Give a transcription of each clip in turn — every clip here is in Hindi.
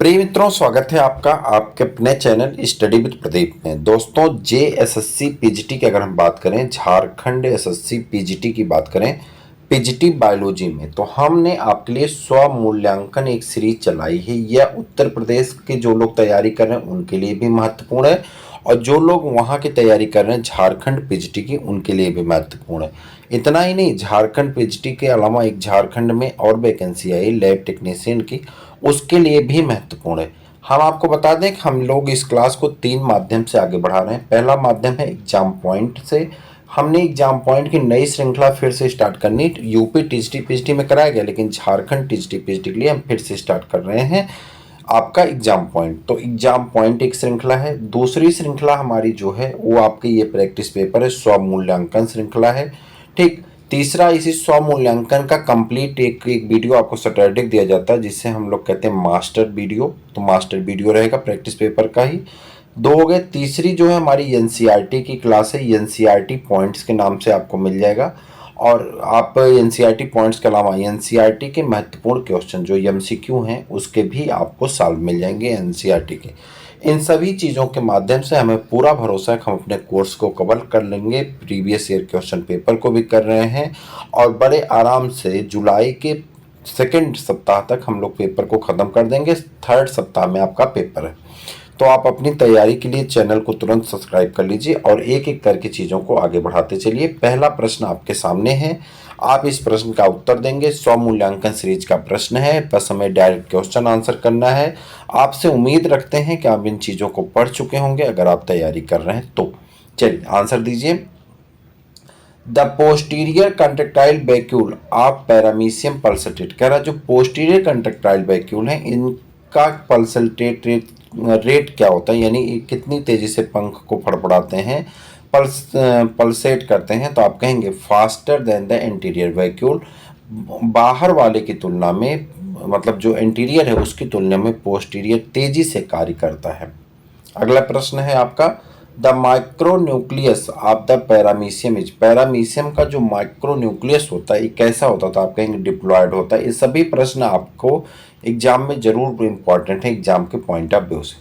प्रिय मित्रों, स्वागत है आपका आपके अपने चैनल स्टडी विद प्रदीप में। दोस्तों, जेएसएससी पीजीटी की अगर हम बात करें, झारखंड एसएससी पीजीटी की बात करें, पीजीटी बायोलॉजी में, तो हमने आपके लिए स्व मूल्यांकन एक सीरीज चलाई है। यह उत्तर प्रदेश के जो लोग तैयारी कर रहे हैं उनके लिए भी महत्वपूर्ण है, और जो लोग वहाँ की तैयारी कर रहे हैं झारखंड पीजीटी की, उनके लिए भी महत्वपूर्ण है। इतना ही नहीं, झारखंड पीजीटी के अलावा एक झारखंड में और वैकेंसी आई लैब टेक्नीशियन की, उसके लिए भी महत्वपूर्ण है। हम आपको बता दें कि हम लोग इस क्लास को 3 माध्यम से आगे बढ़ा रहे हैं। पहला माध्यम है एग्जाम पॉइंट से। हमने एग्जाम पॉइंट की नई श्रृंखला फिर से स्टार्ट करनी, यूपी टीजीटी पीजीटी में कराया गया, लेकिन झारखंड टीजीटी पीजीटी के लिए हम फिर से स्टार्ट कर रहे हैं आपका एग्जाम पॉइंट। तो एग्जाम पॉइंट एक श्रृंखला है। दूसरी श्रृंखला हमारी जो है वो आपकी ये प्रैक्टिस पेपर है, स्व मूल्यांकन श्रृंखला है। ठीक। तीसरा, इसी स्व मूल्यांकन का कंप्लीट एक वीडियो आपको सैटरडे दिया जाता है, जिससे हम लोग कहते हैं मास्टर वीडियो। तो मास्टर वीडियो रहेगा प्रैक्टिस पेपर का ही। दो हो गए। तीसरी जो है हमारी एनसीईआरटी की क्लास है, एनसीईआरटी पॉइंट्स के नाम से आपको मिल जाएगा। और आप एनसीईआरटी पॉइंट्स के अलावा एनसीईआरटी के महत्वपूर्ण क्वेश्चन जो एमसीक्यू हैं उसके भी आपको सॉल्व मिल जाएंगे एनसीईआरटी के। इन सभी चीज़ों के माध्यम से हमें पूरा भरोसा है कि हम अपने कोर्स को कवर कर लेंगे। प्रीवियस ईयर क्वेश्चन पेपर को भी कर रहे हैं, और बड़े आराम से जुलाई के सेकेंड सप्ताह तक हम लोग पेपर को ख़त्म कर देंगे। थर्ड सप्ताह में आपका पेपर है। तो आप अपनी तैयारी के लिए चैनल को तुरंत सब्सक्राइब कर लीजिए और एक एक करके चीज़ों को आगे बढ़ाते चलिए। पहला प्रश्न आपके सामने है, आप इस प्रश्न का उत्तर देंगे। स्व मूल्यांकन सीरीज का प्रश्न है, बस हमें डायरेक्ट क्वेश्चन आंसर करना है। आपसे उम्मीद रखते हैं कि आप इन चीज़ों को पढ़ चुके होंगे अगर आप तैयारी कर रहे हैं तो। चलिए आंसर दीजिए। The posterior contractile vacuole of paramecium pulsated, कह रहा जो पोस्टीरियर कंट्रेक्टाइल वैक्यूल है इनका पल्सेटेट रेट क्या होता है, यानी कितनी तेजी से पंख को फड़फड़ाते हैं, पल्सेट करते हैं। तो आप कहेंगे faster than the interior vacuole, बाहर वाले की तुलना में, मतलब जो इंटीरियर है उसकी तुलना में पोस्टीरियर तेजी से कार्य करता है। अगला प्रश्न है आपका, the micronucleus of the paramecium is, paramecium का जो माइक्रोन्यूक्लियस होता है ये कैसा होता है, तो आप कहेंगे डिप्लॉयड होता है। ये सभी प्रश्न आपको एग्जाम में जरूर इंपॉर्टेंट है एग्जाम के पॉइंट ऑफ व्यू से।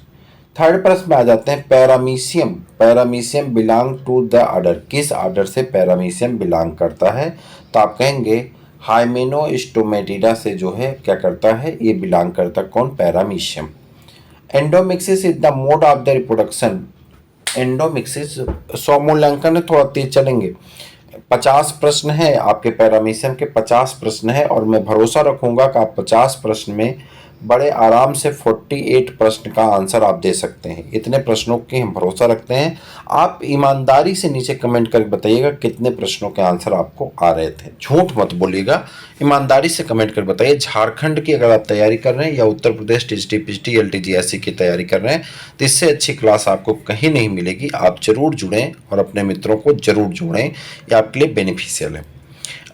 थर्ड प्रश्न में आ जाते हैं, paramecium, paramecium belong to the order, किस ऑर्डर से पैरामीशियम बिलोंग करता है, तो आप कहेंगे हाइमेनोस्टोमेटिडा से जो है क्या करता है, ये बिलोंग करता है कौन, paramecium. Endomixis is the mode of the reproduction, endomixis स्व मूल्यांकन है, थोड़ा तेज चलेंगे। 50 प्रश्न है आपके पैरामीशियम के, 50 प्रश्न है, और मैं भरोसा रखूंगा कि आप 50 प्रश्न में बड़े आराम से 48 प्रश्न का आंसर आप दे सकते हैं। इतने प्रश्नों की हम भरोसा रखते हैं। आप ईमानदारी से नीचे कमेंट करके बताइएगा कितने प्रश्नों के आंसर आपको आ रहे थे, झूठ मत बोलिएगा, ईमानदारी से कमेंट कर बताइए। झारखंड की अगर आप तैयारी कर रहे हैं या उत्तर प्रदेश टीजीटी पीजीटी एलटीजीएससी की तैयारी कर रहे हैं तो इससे अच्छी क्लास आपको कहीं नहीं मिलेगी। आप जरूर जुड़ें और अपने मित्रों को जरूर जोड़ें, ये आपके लिए बेनिफिशियल है।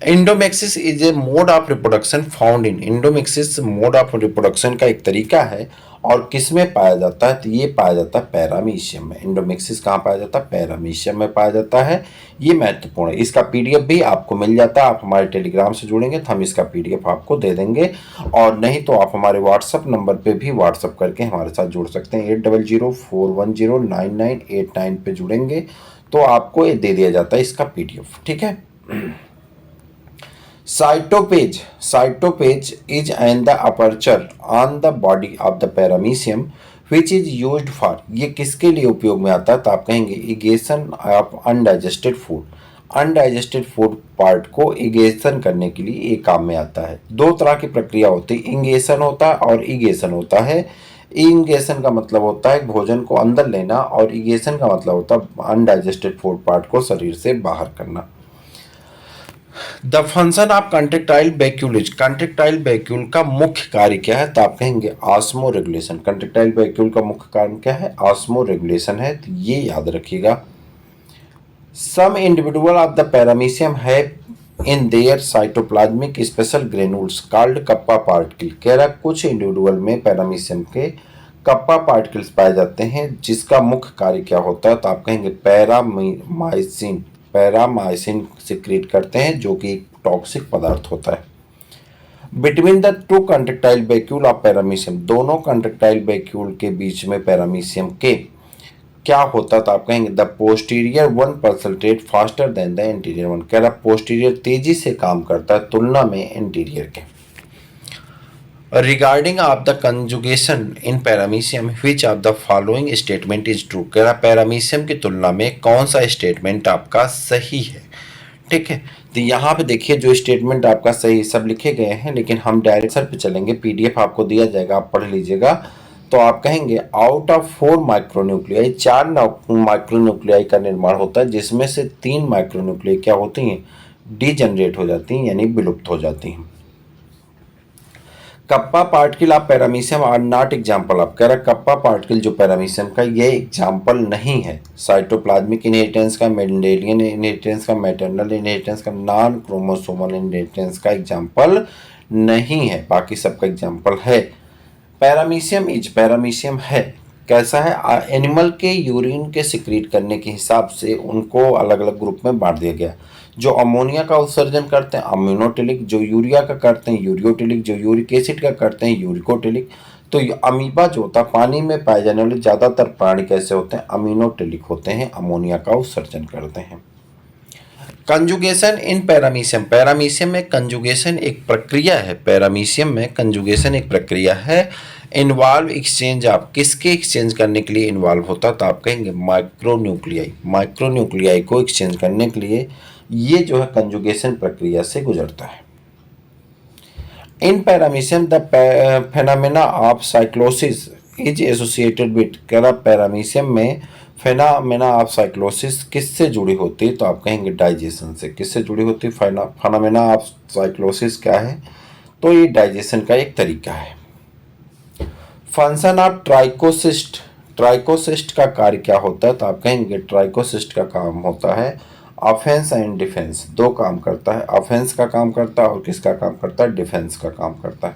Endomixis is a mode of reproduction found in, endomixis mode of reproduction का एक तरीका है, और किस में पाया जाता है, तो ये पाया जाता है पैरामीशियम में। इंडोमेक्सिस कहाँ पाया जाता है, पैरामीशियम में पाया जाता है। ये महत्वपूर्ण है। इसका पीडीएफ भी आपको मिल जाता है, आप हमारे टेलीग्राम से जुड़ेंगे तो हम इसका पीडीएफ आपको दे देंगे, और नहीं तो आप हमारे व्हाट्सअप नंबर पे भी व्हाट्सअप करके हमारे साथ जुड़ सकते हैं। 8004109989 पे जुड़ेंगे तो आपको ये दे दिया जाता है इसका पीडीएफ, ठीक है। Cytopage, cytopage is an the aperture on the body of the paramecium which is used for, ये किसके लिए उपयोग में आता है, तो आप कहेंगे egestion of undigested food, undigested food part को इगेशन करने के लिए ये काम में आता है। दो तरह की प्रक्रिया होती है, इंगेशन होता है और इगेशन होता है। इंगेशन का मतलब होता है भोजन को अंदर लेना, और इगेशन का मतलब होता है अनडाइजेस्टेड फूड पार्ट को शरीर से बाहर करना। The function of contractile vacuole, contractile vacuole का मुख्य कार्य क्या है, तो आप कहेंगे ऑस्मो रेगुलेशन। कंट्रेक्टाइल वैक्यूल का मुख्य कार्य क्या है, ऑस्मो रेगुलेशन है, तो ये याद रखिएगा। Some individual of the paramecium है in their cytoplasmic special granules called kappa particle, कह रहा कुछ इंडिविजुअल में पैरामीशियम के कप्पा पार्टिकल्स पाए जाते हैं, जिसका मुख्य कार्य क्या होता है, तो आप कहेंगे पैरामाइसिन, पैरामाइसिन सिक्रीट करते हैं जो कि एक टॉक्सिक पदार्थ होता है। Between the two contractile vacuole of paramecium, दोनों कंट्रेक्टाइल वैक्यूल के बीच में पैरामीशियम के क्या होता, तो आप कहेंगे the posterior one pulsated faster than the interior one. कह रहा पोस्टीरियर तेजी से काम करता है तुलना में इंटीरियर के। Regarding of the conjugation in paramecium which of the following statement is true. कह रहा पैरामीशियम की तुलना में कौन सा स्टेटमेंट आपका सही है। ठीक है, तो यहाँ पे देखिए जो स्टेटमेंट आपका सही सब लिखे गए हैं, लेकिन हम डायरेक्ट सर पे चलेंगे, पीडीएफ आपको दिया जाएगा, आप पढ़ लीजिएगा। तो आप कहेंगे आउट ऑफ 4 माइक्रोन्यूक्लियाई, 4 माइक्रोन्यूक्लियाई का निर्माण होता है, जिसमें से 3 माइक्रोन्यूक्लियाई क्या होती हैं, डीजनरेट हो जाती हैं, यानी विलुप्त हो जाती हैं। Kappa particle of paramecium are not example of. कह रहा कप्पा पार्टिकल जो पैरामीशियम का ये एग्जाम्पल नहीं है साइटोप्लाज्मिक इनहेरिटेंस का, मेंडेलियन इनहेरिटेंस का, मैटरनल इनहेरिटेंस का, नॉन क्रोमोसोमल इनहेरिटेंस का एग्जाम्पल नहीं है, बाकी सबका एग्जाम्पल है। पैरामीशियम है कैसा है, एनिमल के यूरिन के सिक्रीट करने के हिसाब से उनको अलग अलग ग्रुप में बांट दिया गया। जो अमोनिया का उत्सर्जन करते हैं अम्यूनोटिलिक, जो यूरिया का करते हैं यूरियोटिलिक, जो यूरिक एसिड का करते हैं यूरिकोटिलिक। तो अमीबा जो होता है पानी में पाए जाने वाले ज़्यादातर प्राणी कैसे होते हैं, अमीनोटिलिक होते हैं, अमोनिया का उत्सर्जन करते हैं। कंजुगेशन इन पैरामीशियम, पैरामीशियम में कंजुगेशन एक प्रक्रिया है, पैरामीशियम में कंजुगेशन एक प्रक्रिया है। इन्वॉल्व एक्सचेंज, आप किसके एक्सचेंज करने के लिए इन्वॉल्व होता, तो आप कहेंगे माइक्रोन्यूक्लियाई को एक्सचेंज करने के लिए ये जो है कंजुगेशन प्रक्रिया से गुजरता है। इन paramecium the phenomena of cyclosis is associated with. कह रहा पैरामीशियम में फेनामेना ऑफ साइक्लोसिस किससे जुड़ी होती है, तो आप कहेंगे डाइजेशन से। किससे जुड़ी होती है, फेनामेना ऑफ साइक्लोसिस क्या है, तो ये डाइजेशन का एक तरीका है। फंक्शन ऑफ ट्राइकोसिस्ट, ट्राइकोसिस्ट का कार्य क्या होता है, तो आप कहेंगे ट्राइकोसिस्ट का काम होता है ऑफेंस एंड डिफेंस, दो काम करता है, ऑफेंस का काम करता है और किसका काम करता है, डिफेंस का काम करता है।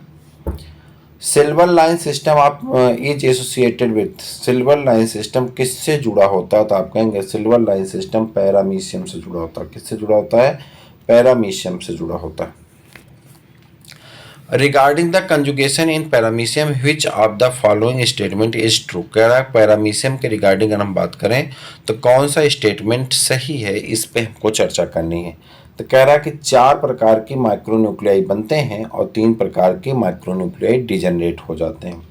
सिल्वर लाइन सिस्टम आप is associated with, silver line system किससे जुड़ा होता है, तो आप कहेंगे सिल्वर लाइन सिस्टम पैरामीशियम से जुड़ा होता है। किससे जुड़ा होता है, पैरामीशियम से जुड़ा होता है। Regarding the conjugation in paramecium which of the following statement is true. कह रहा है पैरामीशियम के रिगार्डिंग अगर हम बात करें तो कौन सा स्टेटमेंट सही है, इस पे हमको चर्चा करनी है। तो कह रहा है कि 4 प्रकार की माइक्रोन्यूक्लियाई बनते हैं और 3 प्रकार के माइक्रोन्यूक्लियाई डिजनरेट हो जाते हैं।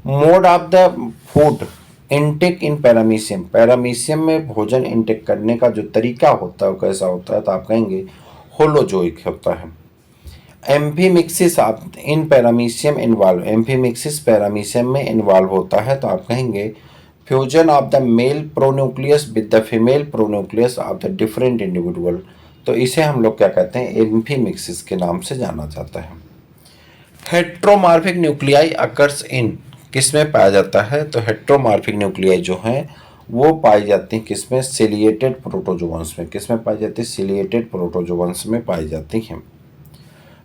Mode of the food intake in paramecium, paramecium में भोजन इनटेक करने का जो तरीका होता है वो कैसा होता है, तो आप कहेंगे होलोजोइक होता है। एम्फीमिक्सिस आप in paramecium involve, amphimixis paramecium में इन्वॉल्व होता है, तो आप कहेंगे fusion of the male pronucleus with the female pronucleus of the different individual. तो इसे हम लोग क्या कहते हैं, एम्फीमिक्सिस के नाम से जाना जाता है। हेट्रोमॉर्फिक न्यूक्लियाई अकर्स इन, किस में पाया जाता है, तो हेट्रोमॉर्फिक न्यूक्लियाई जो हैं वो पाई जाती हैं किसमें, सिलिएटेड प्रोटोजोअन्स में। किस में पाई जाती है, सिलिएटेड प्रोटोजोअन्स में पाई जाती हैं।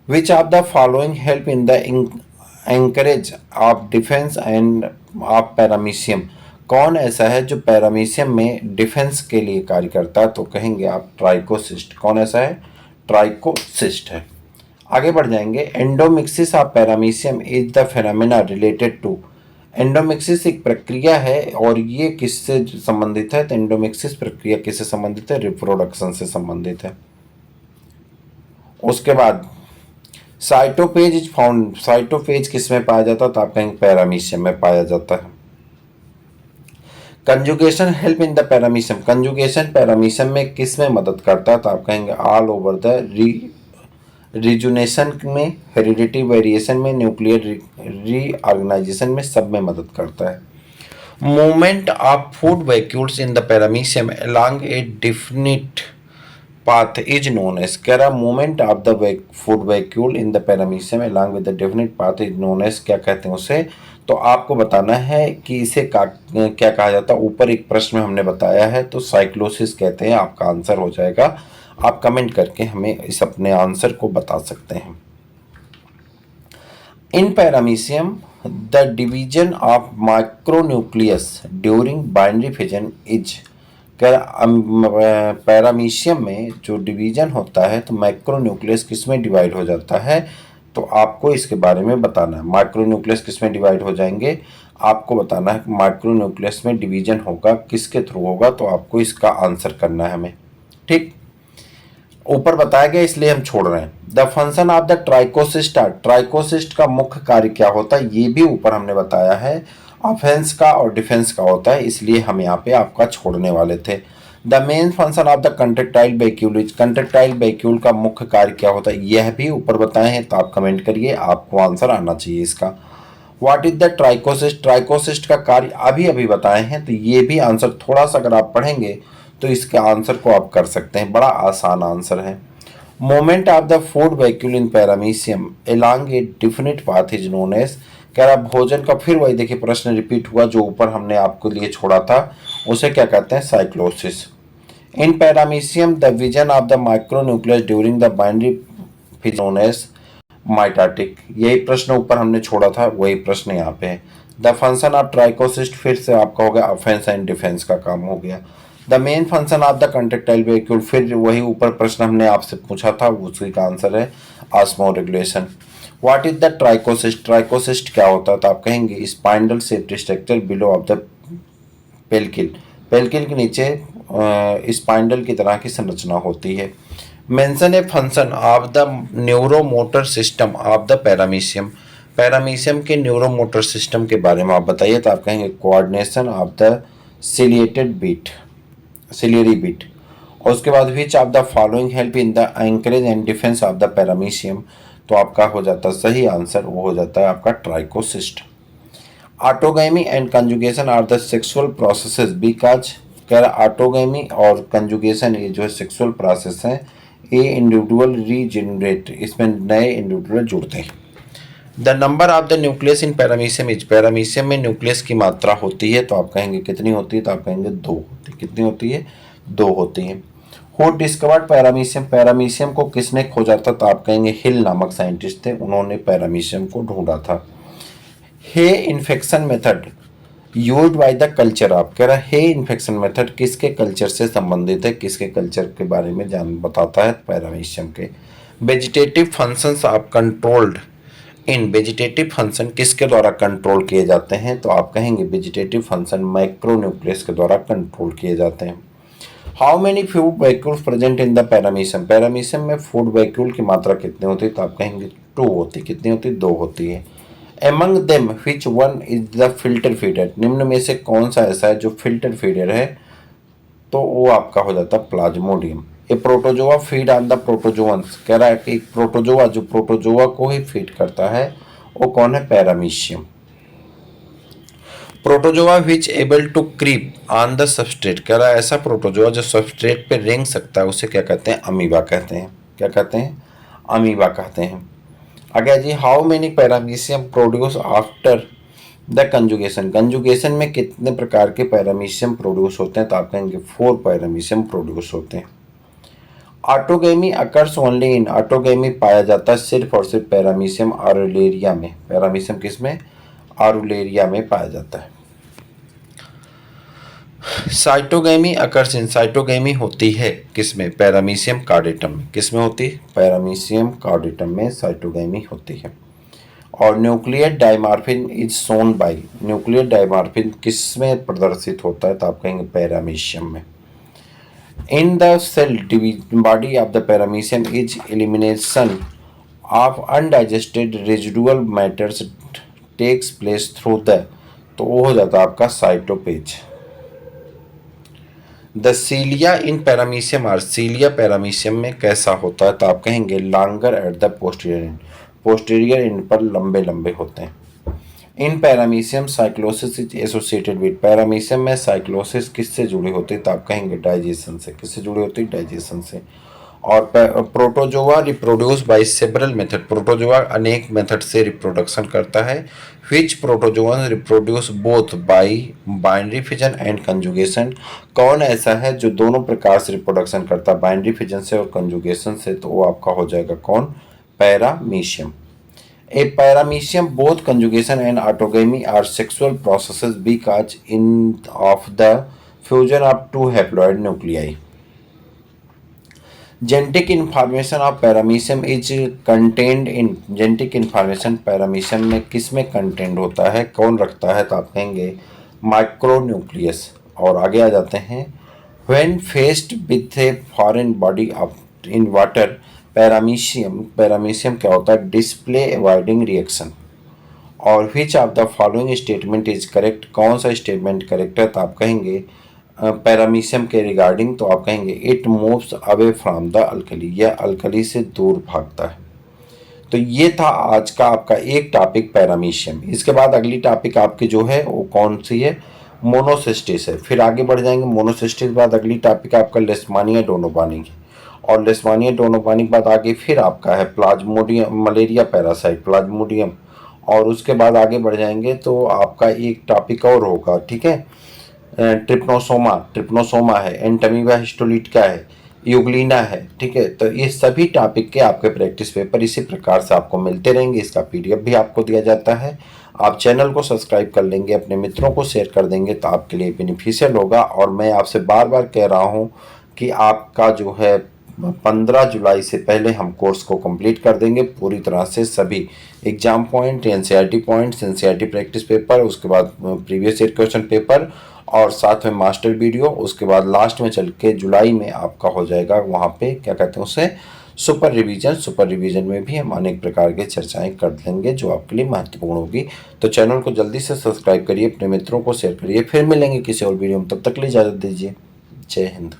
Which of the following help in the anchorage of defense and of paramecium, कौन ऐसा है जो पैरामीशियम में डिफेंस के लिए कार्य करता है, तो कहेंगे आप ट्राइकोसिस्ट। कौन ऐसा है, ट्राइकोसिस्ट है। आगे बढ़ जाएंगे। Endomixis of paramecium is the phenomena related to, endomixis एक प्रक्रिया है और ये किससे संबंधित है, तो एंडोमिक्सिस प्रक्रिया किससे संबंधित है, रिप्रोडक्शन से संबंधित है। उसके बाद साइटोपेज इज फाउंड, साइटोपेज किस में पाया जाता है, तो आप कहेंगे पैरामीशियम में पाया जाता है। Conjugation help in the paramecium, conjugation paramecium में किस में मदद करता है, तो आप कहेंगे ऑल ओवर द रिजुनेशन में, हेरिडिटी वेरिएशन में, न्यूक्लियर रीऑर्गेनाइजेशन में, सब में मदद करता है। Movement of food vacuoles in the paramecium along A definite path is known as, कह रहा movement of the food vacuole in the paramecium along with the definite path is known as, क्या कहते हैं उसे, तो आपको बताना है कि इसे क्या कहा जाता है। ऊपर एक प्रश्न में हमने बताया है, तो साइक्लोसिस कहते हैं, आपका आंसर हो जाएगा। आप कमेंट करके हमें इस अपने आंसर को बता सकते हैं। इन paramecium the division of micronucleus during binary fission is, paramecium में जो डिवीजन होता है तो माइक्रोन्यूक्लियस किस में डिवाइड हो जाता है, तो आपको इसके बारे में बताना है। माइक्रो न्यूक्लियस किस में डिवाइड हो जाएंगे, आपको बताना है। माइक्रो न्यूक्लियस में डिवीजन होगा किसके थ्रू होगा, तो आपको इसका आंसर करना है हमें। ठीक, ऊपर बताया गया इसलिए हम छोड़ रहे हैं। The function of the trichocyst, trichocyst का मुख्य कार्य क्या होता है, ये भी ऊपर हमने बताया है। ऑफेंस का और डिफेंस का होता है, इसलिए हम यहाँ पे आपका छोड़ने वाले थे। The main function of the contractile vacuole is, contractile vacuole का मुख्य कार्य क्या होता है, यह भी ऊपर बताए हैं, तो आप कमेंट करिए, आपको आंसर आना चाहिए इसका। What is the trichocyst, trichocyst का कार्य अभी अभी बताए हैं, तो ये भी आंसर थोड़ा सा अगर आप पढ़ेंगे तो इसके आंसर को आप कर सकते हैं, बड़ा आसान आंसर है। Moment of the food vacuole in paramecium along a definite path is known as, कह रहा भोजन का, फिर वही देखिए प्रश्न रिपीट हुआ जो ऊपर हमने आपको लिए छोड़ा था, उसे क्या कहते हैं, cyclosis. In paramecium the vision of the micronucleus during the binary फिज नोन एज माइटाटिक, यही प्रश्न ऊपर हमने छोड़ा था, वही प्रश्न यहाँ पे है। द फंक्शन ऑफ ट्राइकोसिस्ट फिर से आपका हो गया ऑफेंस एंड डिफेंस का काम हो गया। The main function of the contractile vacuole, फिर वही ऊपर प्रश्न हमने आपसे पूछा था, उसी का आंसर है osmoregulation. What is the trichocyst, trichocyst क्या होता है, तो आप कहेंगे spindle shaped structure below of the pellicle, pellicle के नीचे स्पाइंडल की तरह की संरचना होती है। Mention a function of the neuromotor system of the paramecium, paramecium के न्यूरोमोटर सिस्टम के बारे में आप बताइए, तो आप कहेंगे coordination of the ciliated beat, ciliary beat. और उसके बाद which of the following help in the anchorage and defence of the paramecium, तो आपका हो जाता है सही आंसर, वो हो जाता है आपका trichocyst. Autogamy and conjugation are the sexual processes because, कह रहा ऑटोगैमी और कंजुगेशन ये जो है सेक्सुअल प्रोसेस है, ये इंडिविजुअल रीजेनरेट, इसमें नए इंडिविजुअल जुड़ते हैं। The number of the nucleus in paramecium is, paramecium में न्यूक्लियस की मात्रा होती है, तो आप कहेंगे कितनी होती है, तो आप कहेंगे 2 होती है। कितनी होती है, 2 होती है। हु डिस्कवर्ड पैरामीशियम, पैरामीशियम को किसने खोजा था, तो आप कहेंगे हिल नामक साइंटिस्ट थे, उन्होंने पैरामीशियम को ढूंढा था। Hay infusion method used by the culture of, कह रहा हे इन्फेक्शन मेथड किसके कल्चर से संबंधित है, किसके कल्चर के बारे में जान बताता है, पैरामीशियम के। Vegetative functions of controlled in, vegetative function किसके द्वारा कंट्रोल किए जाते हैं, तो आप कहेंगे वेजिटेटिव फंक्शन माइक्रोन्यूक्लियस के द्वारा कंट्रोल किए जाते हैं। How many food vacuoles present in the paramecium, paramecium में फूड वैक्यूल की मात्रा कितनी होती है, तो आप कहेंगे 2 होती। कितनी होती है, 2 होती है। Among them which one is the filter feeder, निम्न में से कौन सा ऐसा है जो फिल्टर फीडर है, तो वो आपका हो जाता है प्लाज्मोडियम। ये protozoa feed on the protozoans, कह रहा है कि एक प्रोटोजोआ जो प्रोटोजोआ को ही फीड करता है वो कौन है, paramecium. Protozoa which able to creep on the substrate, कह रहा है ऐसा प्रोटोजोआ जो सबस्ट्रेट पे रेंग सकता है, उसे क्या कहते हैं, अमीबा कहते हैं। क्या कहते हैं, अमीबा कहते हैं। आगे जी, how many paramecium produce after the conjugation, conjugation में कितने प्रकार के पैरामीशियम प्रोड्यूस होते हैं, तो आप कहेंगे 4 पैरामीशियम प्रोड्यूस होते हैं। Autogamy occurs only in, autogamy पाया जाता है सिर्फ और सिर्फ पैरामीशियम आरुलेरिया में, पैरामीशियम किस में, आरुलेरिया में पाया जाता है। साइटोगैमी अकर्स इन, साइटोगैमी होती है किसमें, पैरामीशियम कार्डेटम में। किसमें होती है, पैरामीशियम कार्डेटम में साइटोगैमी होती है। और nuclear dimorphism is shown by, nuclear dimorphism किसमें प्रदर्शित होता है, तो आप कहेंगे पैरामीशियम में। In the cell body of the paramecium is elimination of undigested residual matters takes place through the, तो वो हो जाता है आपका cytopyge. The cilia in paramecium are, cilia paramecium में कैसा होता है, तो आप कहेंगे longer at the posterior end, posterior end पर लंबे लंबे होते हैं। इन paramecium cyclosis is associated with, paramecium में साइक्लोसिस किससे जुड़ी होती है, तो आप कहेंगे डाइजेशन से। किससे जुड़ी होती है, डाइजेशन से। और protozoa reproduce by several method, protozoa अनेक मेथड से रिप्रोडक्शन करता है। Which protozoan reproduce both by binary fission and conjugation, कौन ऐसा है जो दोनों प्रकार से रिप्रोडक्शन करता है, बाइनरी फिजन से और कंजुगेशन से, तो वो आपका हो जाएगा कौन, paramecium. A paramecium both conjugation and autogamy are sexual processes because in of the fusion of 2 haploid nuclei. Genetic information of paramecium is contained in, genetic information paramecium में किस में कंटेंट होता है, कौन रखता है, तो आप कहेंगे माइक्रोन्यूक्लियस। और आगे आ जाते हैं, when faced with a foreign body of in water paramecium, paramecium क्या होता है, डिस्प्ले अवॉइडिंग रिएक्शन। और विच of the following statement is correct, कौन सा स्टेटमेंट करेक्ट है, तो आप कहेंगे पैरामीशियम के रिगार्डिंग, तो आप कहेंगे it moves away from the alkali, यह अल्कली से दूर भागता है। तो ये था आज का आपका एक टॉपिक पैरामीशियम। इसके बाद अगली टॉपिक आपकी जो है वो कौन सी है, मोनोसिस्टिस है। फिर आगे बढ़ जाएंगे मोनोसिस्टिस के बाद अगली टॉपिक आपका लेशमानिया डोनोपानी है। और लेशमानिया डोनोपानी के बाद आगे फिर आपका है प्लाज्मोडियम मलेरिया पैरासाइट प्लाज्मोडियम। और उसके बाद आगे बढ़ जाएंगे तो आपका एक टॉपिक और होगा, ठीक है, ट्रिप्नोसोमा, ट्रिप्नोसोमा है, एंटमीबा हिस्टोलिटिका है, यूग्लिना है, ठीक है। तो ये सभी टॉपिक के आपके प्रैक्टिस पेपर इसी प्रकार से आपको मिलते रहेंगे। इसका पीडीएफ भी आपको दिया जाता है। आप चैनल को सब्सक्राइब कर लेंगे, अपने मित्रों को शेयर कर देंगे तो आपके लिए बेनिफिशियल होगा। और मैं आपसे बार बार कह रहा हूँ कि आपका जो है 15 जुलाई से पहले हम कोर्स को कंप्लीट कर देंगे पूरी तरह से। सभी exam point, NCERT points, NCERT practice paper, उसके बाद प्रीवियस ईयर क्वेश्चन पेपर और साथ में मास्टर वीडियो। उसके बाद लास्ट में चल के जुलाई में आपका हो जाएगा वहाँ पे क्या कहते हैं उसे, सुपर रिवीजन। सुपर रिवीजन में भी हम अनेक प्रकार के चर्चाएं कर लेंगे जो आपके लिए महत्वपूर्ण होगी। तो चैनल को जल्दी से सब्सक्राइब करिए, अपने मित्रों को शेयर करिए। फिर मिलेंगे किसी और वीडियो में, तब तक के लिए इजाज़त दीजिए। जय हिंद।